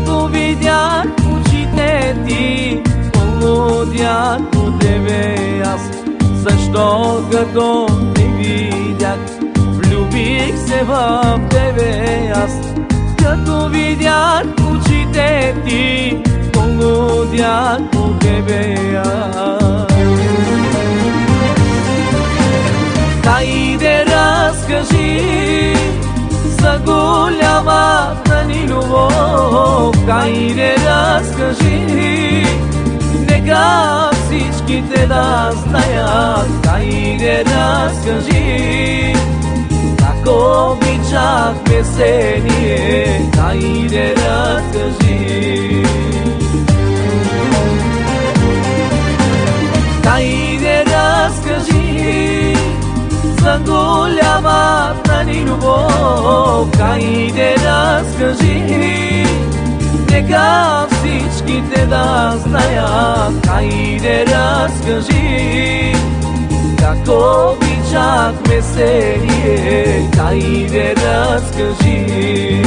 Като видях очите ти, полудях от тебе аз. Защо като те видях, влюбих се в тебе аз. Като видях очите ти, полудях от тебе аз. Хайде разкажи за голямата ни любов. Хайде разкажи, нека всичките да знаят. Хайде разкажи, как обичахме се ние. Хайде разкажи. Хайде разкажи за голямата ни любов. Хайде разкажи, нека всичките да знаят. Хайде разкажи, как обичахме се ние. Хайде разкажи.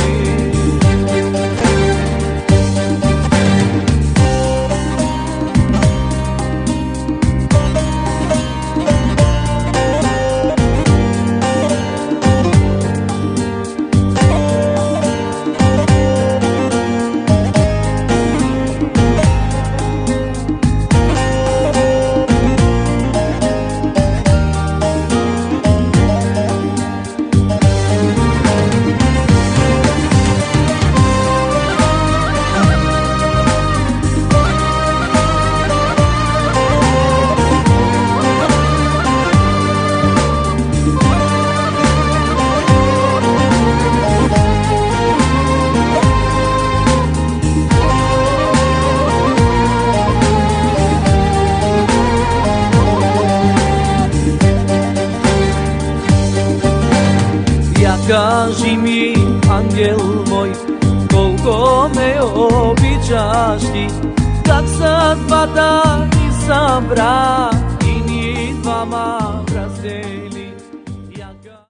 Кажи ми, ангел мой, колко ме обичаш ти, как съдбата ни събра и ни двама в раздели.